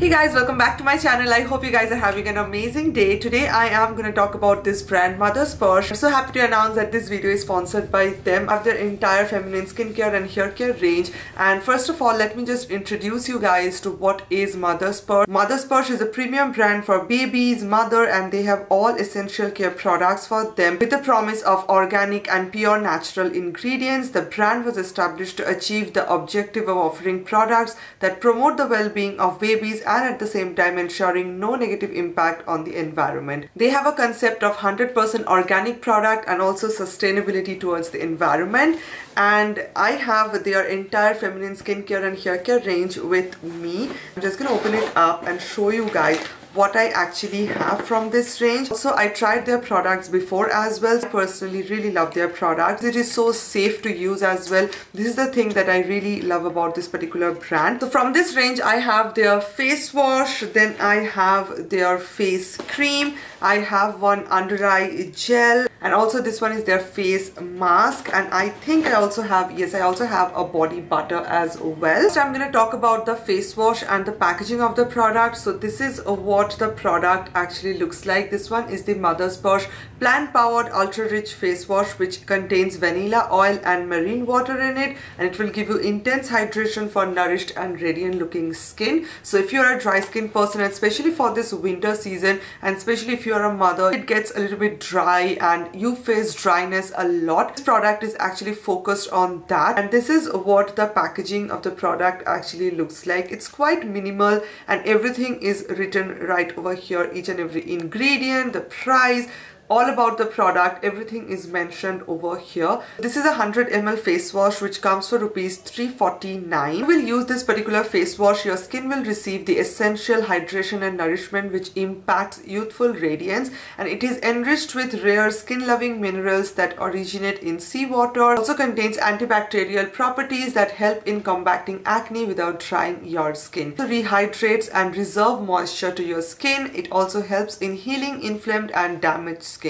Hey guys, welcome back to my channel. I hope you guys are having an amazing day. Today I am going to talk about this brand Sparsh. I'm so happy to announce that this video is sponsored by them of their entire feminine skincare and hair care range. And first of all, let me just introduce you guys to what is Sparsh. Sparsh is a premium brand for babies, mother, and they have all essential care products for them with the promise of organic and pure natural ingredients. The brand was established to achieve the objective of offering products that promote the well-being of babies and at the same time ensuring no negative impact on the environment. They have a concept of 100% organic product and also sustainability towards the environment. And I have their entire feminine skincare and hair care range with me. I'm just gonna open it up and show you guys what I actually have from this range. Also, I tried their products before as well. I personally really love their products. It is so safe to use as well. This is the thing that I really love about this particular brand. So from this range, I have their face wash, then I have their face cream, I have one under eye gel, and also this one is their face mask, and I think I also have, yes, I also have a body butter as well. So I'm going to talk about the face wash and the packaging of the product. So this is what the product actually looks like. This one is the Sparsh plant powered ultra rich face wash, which contains vanilla oil and marine water in it, and it will give you intense hydration for nourished and radiant looking skin. So if you're a dry skin person, especially for this winter season, and especially if you're a mother, it gets a little bit dry and you face dryness a lot, this product is actually focused on that. And this is what the packaging of the product actually looks like. It's quite minimal and everything is written right over here, each and every ingredient, the price, all about the product, everything is mentioned over here. This is a 100 ml face wash which comes for rupees 349. You will use this particular face wash, your skin will receive the essential hydration and nourishment which impacts youthful radiance, and it is enriched with rare skin loving minerals that originate in seawater. It also contains antibacterial properties that help in combating acne without drying your skin. It rehydrates and reserve moisture to your skin. It also helps in healing inflamed and damaged skin.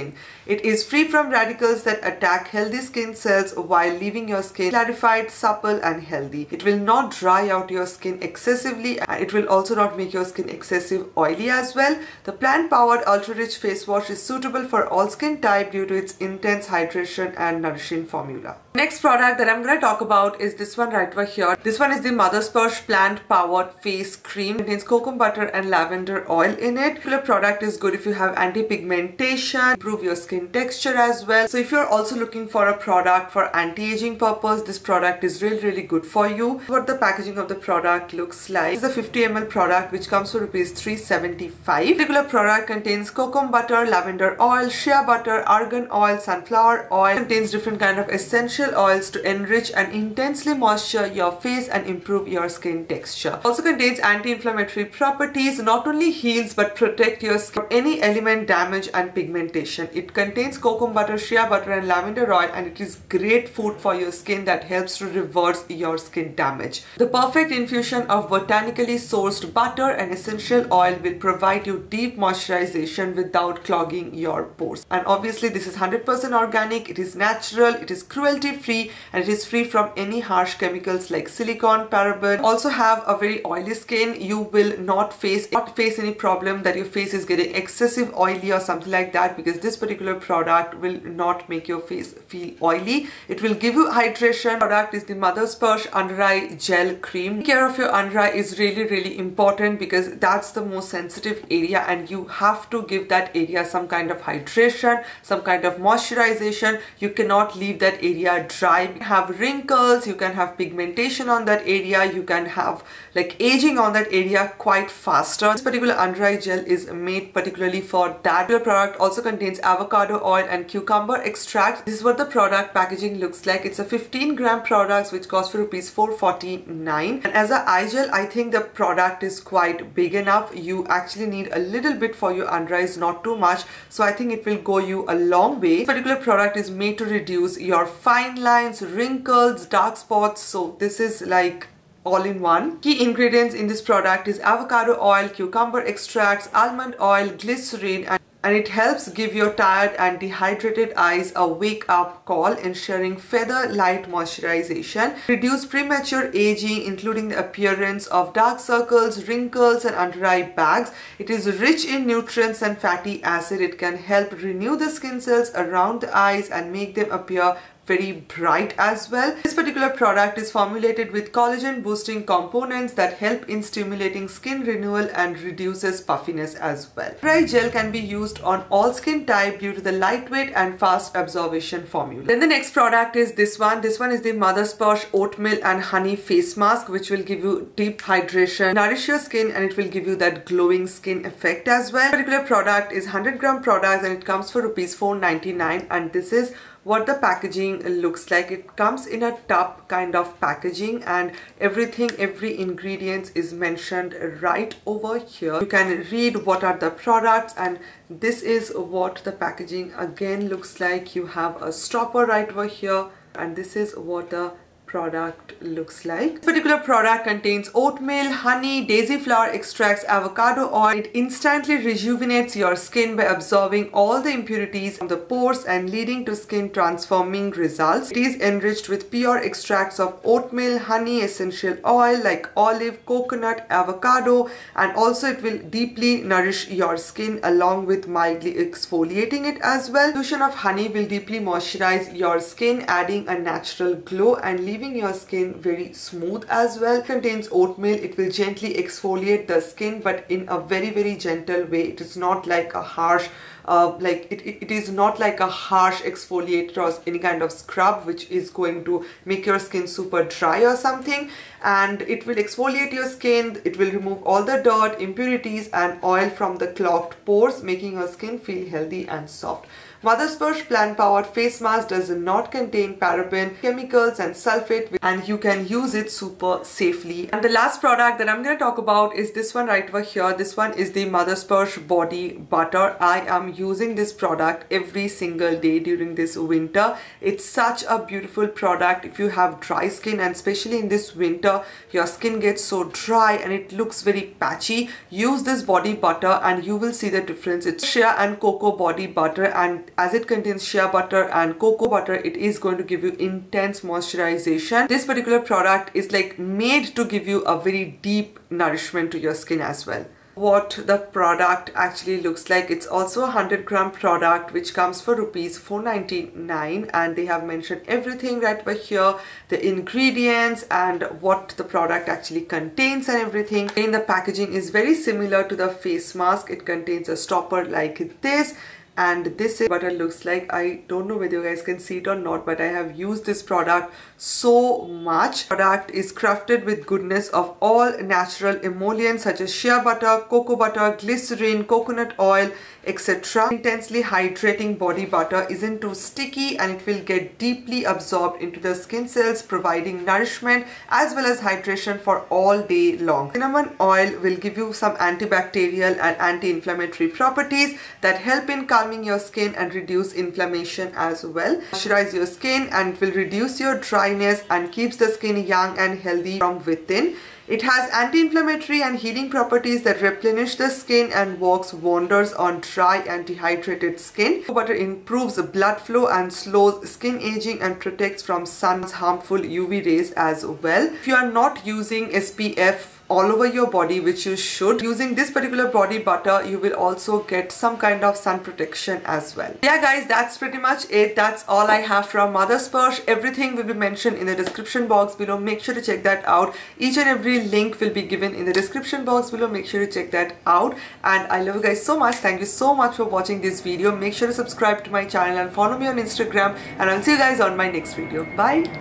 It is free from radicals that attack healthy skin cells while leaving your skin clarified, supple and healthy. It will not dry out your skin excessively, and it will also not make your skin excessive oily as well. The plant powered ultra rich face wash is suitable for all skin type due to its intense hydration and nourishing formula. Next product that I'm going to talk about is this one right over here. This one is the Sparsh plant powered face cream. It contains Kokum butter and lavender oil in it. The product is good if you have anti-pigmentation, improve your skin texture as well. So if you're also looking for a product for anti-aging purpose, this product is really good for you. What the packaging of the product looks like. It's a 50 ml product which comes for rupees 375. This particular product contains Kokum butter, lavender oil, Shea butter, argan oil, sunflower oil. It contains different kind of essential oils to enrich and intensely moisture your face and improve your skin texture. Also contains anti-inflammatory properties, not only heals but protect your skin from any element damage and pigmentation. It contains Kokum butter, Shea butter and lavender oil, and it is great food for your skin that helps to reverse your skin damage. The perfect infusion of botanically sourced butter and essential oil will provide you deep moisturization without clogging your pores. And obviously this is 100% organic, it is natural, it is cruelty free, and it is free from any harsh chemicals like silicone, paraben. Also have a very oily skin. You will not face any problem that your face is getting excessive oily or something like that, because this particular product will not make your face feel oily. It will give you hydration. Product is the Sparsh under eye gel cream. Taking care of your under eye is really important because that's the most sensitive area, and you have to give that area some kind of hydration, some kind of moisturization. You cannot leave that area dry. You have wrinkles, you can have pigmentation on that area, you can have like aging on that area quite faster. This particular under eye gel is made particularly for that. Your product also contains avocado oil and cucumber extract. This is what the product packaging looks like. It's a 15 gram product which costs for rupees 449. And as an eye gel, I think the product is quite big enough. You actually need a little bit for your under eyes, not too much. So I think it will go you a long way. This particular product is made to reduce your fine lines, wrinkles, dark spots. So this is like all in one. Key ingredients in this product is avocado oil, cucumber extracts, almond oil, glycerin, and and it helps give your tired and dehydrated eyes a wake-up call, ensuring feather-light moisturization, reduce premature aging including the appearance of dark circles, wrinkles and under-eye bags. It is rich in nutrients and fatty acid. It can help renew the skin cells around the eyes and make them appear very bright as well. This particular product is formulated with collagen boosting components that help in stimulating skin renewal and reduces puffiness as well. Dry gel can be used on all skin type due to the lightweight and fast absorption formula. Then the next product is this one. This one is the Mother Sparsh Oatmeal and Honey Face Mask, which will give you deep hydration, nourish your skin, and it will give you that glowing skin effect as well. This particular product is 100-gram product and it comes for rupees 4.99, and this is what the packaging looks like. It comes in a tub kind of packaging, and every ingredient is mentioned right over here. You can read what are the products, and this is what the packaging again looks like. You have a stopper right over here, and this is what the product looks like. This particular product contains oatmeal, honey, daisy flower extracts, avocado oil. It instantly rejuvenates your skin by absorbing all the impurities from the pores and leading to skin transforming results. It is enriched with pure extracts of oatmeal, honey, essential oil like olive, coconut, avocado, and also it will deeply nourish your skin along with mildly exfoliating it as well. The solution of honey will deeply moisturize your skin, adding a natural glow and leaving your skin very smooth as well. It contains oatmeal. It will gently exfoliate the skin, but in a very gentle way. It is not like a harsh it is not like a harsh exfoliator or any kind of scrub which is going to make your skin super dry or something. And it will exfoliate your skin. It will remove all the dirt, impurities and oil from the clogged pores, making your skin feel healthy and soft. Mother Sparsh Plant Powered Face Mask does not contain paraben, chemicals and sulfate, and you can use it super safely. And the last product that I'm going to talk about is this one right over here. This one is the Mother Sparsh Body Butter. I am using this product every single day during this winter. It's such a beautiful product if you have dry skin, and especially in this winter your skin gets so dry and it looks very patchy. Use this body butter and you will see the difference. It's shea and cocoa body butter, and as it contains shea butter and cocoa butter, it is going to give you intense moisturization. This particular product is like made to give you a very deep nourishment to your skin as well. What the product actually looks like, it's also a 100-gram product which comes for rupees 4.99, and they have mentioned everything right over here, the ingredients and what the product actually contains and everything. And the packaging is very similar to the face mask. It contains a stopper like this, and this is what it looks like. I don't know whether you guys can see it or not, but I have used this product so much. Product is crafted with goodness of all natural emollients such as shea butter, cocoa butter, glycerin, coconut oil, etc. Intensely hydrating body butter isn't too sticky, and it will get deeply absorbed into the skin cells, providing nourishment as well as hydration for all day long. Cinnamon oil will give you some antibacterial and anti-inflammatory properties that help in calming your skin and reduce inflammation as well. Moisturize your skin and it will reduce your dryness and keeps the skin young and healthy from within. It has anti-inflammatory and healing properties that replenish the skin and works wonders on dry and dehydrated skin. Butter improves blood flow and slows skin aging and protects from sun's harmful UV rays as well. If you are not using SPF all over your body, which you should, using this particular body butter you will also get some kind of sun protection as well. Yeah guys, that's pretty much it. That's all I have from Mother Sparsh. Everything will be mentioned in the description box below. Make sure to check that out. Each and every link will be given in the description box below. Make sure to check that out, and I love you guys so much. Thank you so much for watching this video. Make sure to subscribe to my channel and follow me on Instagram, and I'll see you guys on my next video. Bye.